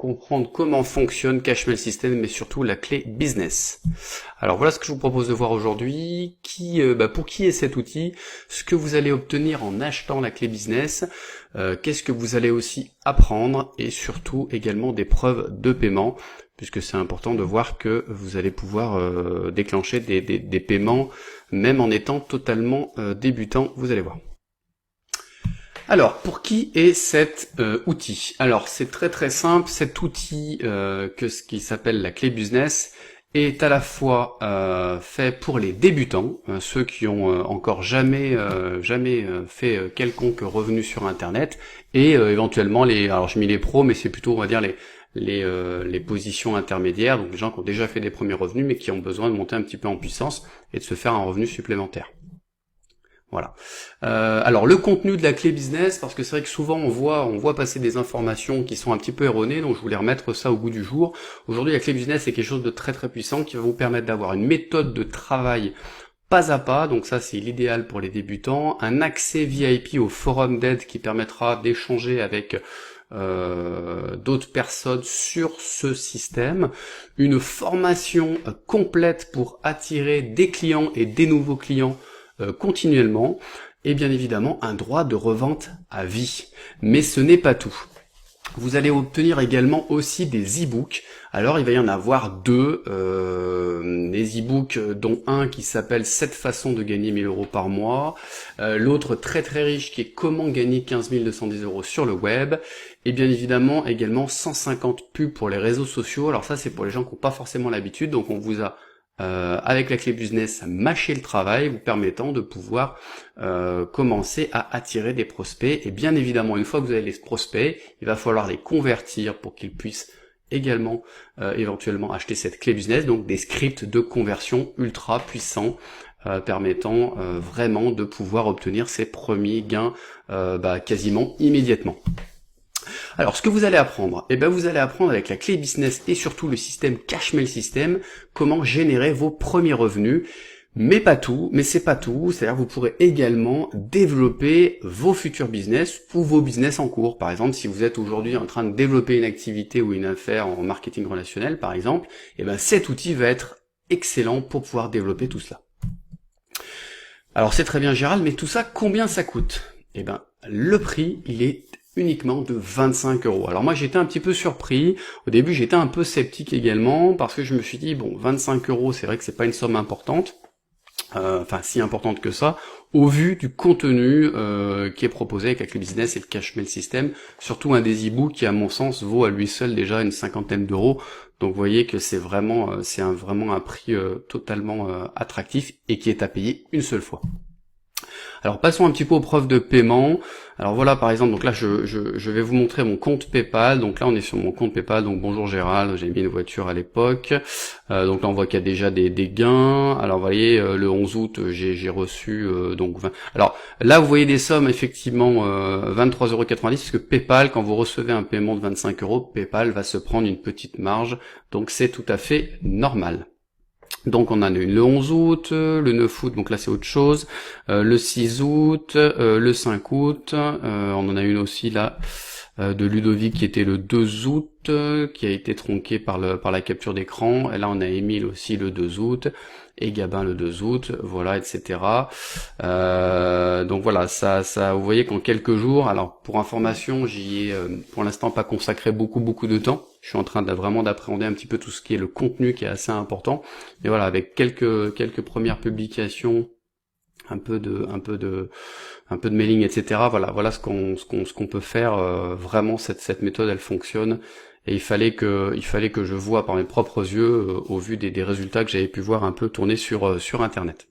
comprendre comment fonctionne Cashmail System, mais surtout la clé business. Alors voilà ce que je vous propose de voir aujourd'hui. Pour qui est cet outil, ce que vous allez obtenir en achetant la clé business, qu'est-ce que vous allez aussi apprendre, et surtout également des preuves de paiement, puisque c'est important de voir que vous allez pouvoir déclencher des paiements même en étant totalement débutant, vous allez voir. Alors, pour qui est cet outil? Alors, c'est très simple. Cet outil, ce qui s'appelle la clé business, est à la fois fait pour les débutants, ceux qui ont encore jamais fait quelconque revenu sur Internet, et éventuellement alors je mets les pros, mais c'est plutôt, on va dire, les positions intermédiaires, donc les gens qui ont déjà fait des premiers revenus, mais qui ont besoin de monter un petit peu en puissance et de se faire un revenu supplémentaire. Voilà. Alors le contenu de la clé business, parce que c'est vrai que souvent on voit passer des informations qui sont un petit peu erronées, donc je voulais remettre ça au goût du jour. Aujourd'hui, la clé business c'est quelque chose de très puissant qui va vous permettre d'avoir une méthode de travail pas à pas, donc ça c'est l'idéal pour les débutants, un accès VIP au forum d'aide qui permettra d'échanger avec d'autres personnes sur ce système, une formation complète pour attirer des clients et des nouveaux clients continuellement, et bien évidemment un droit de revente à vie. Mais ce n'est pas tout. Vous allez obtenir également aussi des e-books. Alors il va y en avoir deux, des e-books dont un qui s'appelle 7 façons de gagner 1000 € par mois, l'autre très riche qui est comment gagner 15 210 € sur le web, et bien évidemment également 150 pubs pour les réseaux sociaux. Alors ça c'est pour les gens qui n'ont pas forcément l'habitude, donc on vous a avec la clé business mâcher le travail, vous permettant de pouvoir commencer à attirer des prospects. Et bien évidemment, une fois que vous avez les prospects, il va falloir les convertir pour qu'ils puissent également éventuellement acheter cette clé business, donc des scripts de conversion ultra puissants permettant vraiment de pouvoir obtenir ces premiers gains quasiment immédiatement. Alors, ce que vous allez apprendre, vous allez apprendre avec la clé business et surtout le système Cashmail System, comment générer vos premiers revenus. Mais c'est pas tout, c'est-à-dire que vous pourrez également développer vos futurs business ou vos business en cours. Par exemple, si vous êtes aujourd'hui en train de développer une activité ou une affaire en marketing relationnel, par exemple, cet outil va être excellent pour pouvoir développer tout cela. Alors, c'est très bien Gérald, mais tout ça, combien ça coûte? Le prix, il est uniquement de 25 €. Alors moi j'étais un petit peu surpris, au début j'étais un peu sceptique également, parce que je me suis dit, bon 25 €, c'est vrai que c'est pas une somme importante, si importante que ça, au vu du contenu qui est proposé avec la clé business et le Cashmail System, surtout un des e-books qui à mon sens vaut à lui seul déjà une 50aine d'euros, donc vous voyez que c'est vraiment un prix totalement attractif et qui est à payer une seule fois. Alors passons un petit peu aux preuves de paiement. Alors voilà par exemple, donc là je vais vous montrer mon compte PayPal. Donc là on est sur mon compte PayPal, donc bonjour Gérald, j'ai mis une voiture à l'époque. Donc là on voit qu'il y a déjà des gains. Alors vous voyez le 11 août j'ai reçu donc 20. Alors là vous voyez des sommes effectivement 23,90 €, parce que PayPal, quand vous recevez un paiement de 25 €, PayPal va se prendre une petite marge. Donc c'est tout à fait normal. Donc on en a eu le 11 août, le 9 août, donc là c'est autre chose, le 6 août, le 5 août, on en a une aussi là de Ludovic qui était le 2 août, qui a été tronqué par la capture d'écran, et là on a Émile aussi le 2 août, et Gabin le 2 août, voilà, etc. Donc voilà, ça, vous voyez qu'en quelques jours, alors pour information, j'y ai pour l'instant pas consacré beaucoup de temps. Je suis en train vraiment d'appréhender un petit peu tout ce qui est le contenu qui est assez important. Mais voilà, avec quelques premières publications, un peu de mailing, etc. Voilà ce qu'on peut faire. Vraiment cette méthode, elle fonctionne. Et il fallait que je voie par mes propres yeux au vu des résultats que j'avais pu voir un peu tourner sur Internet.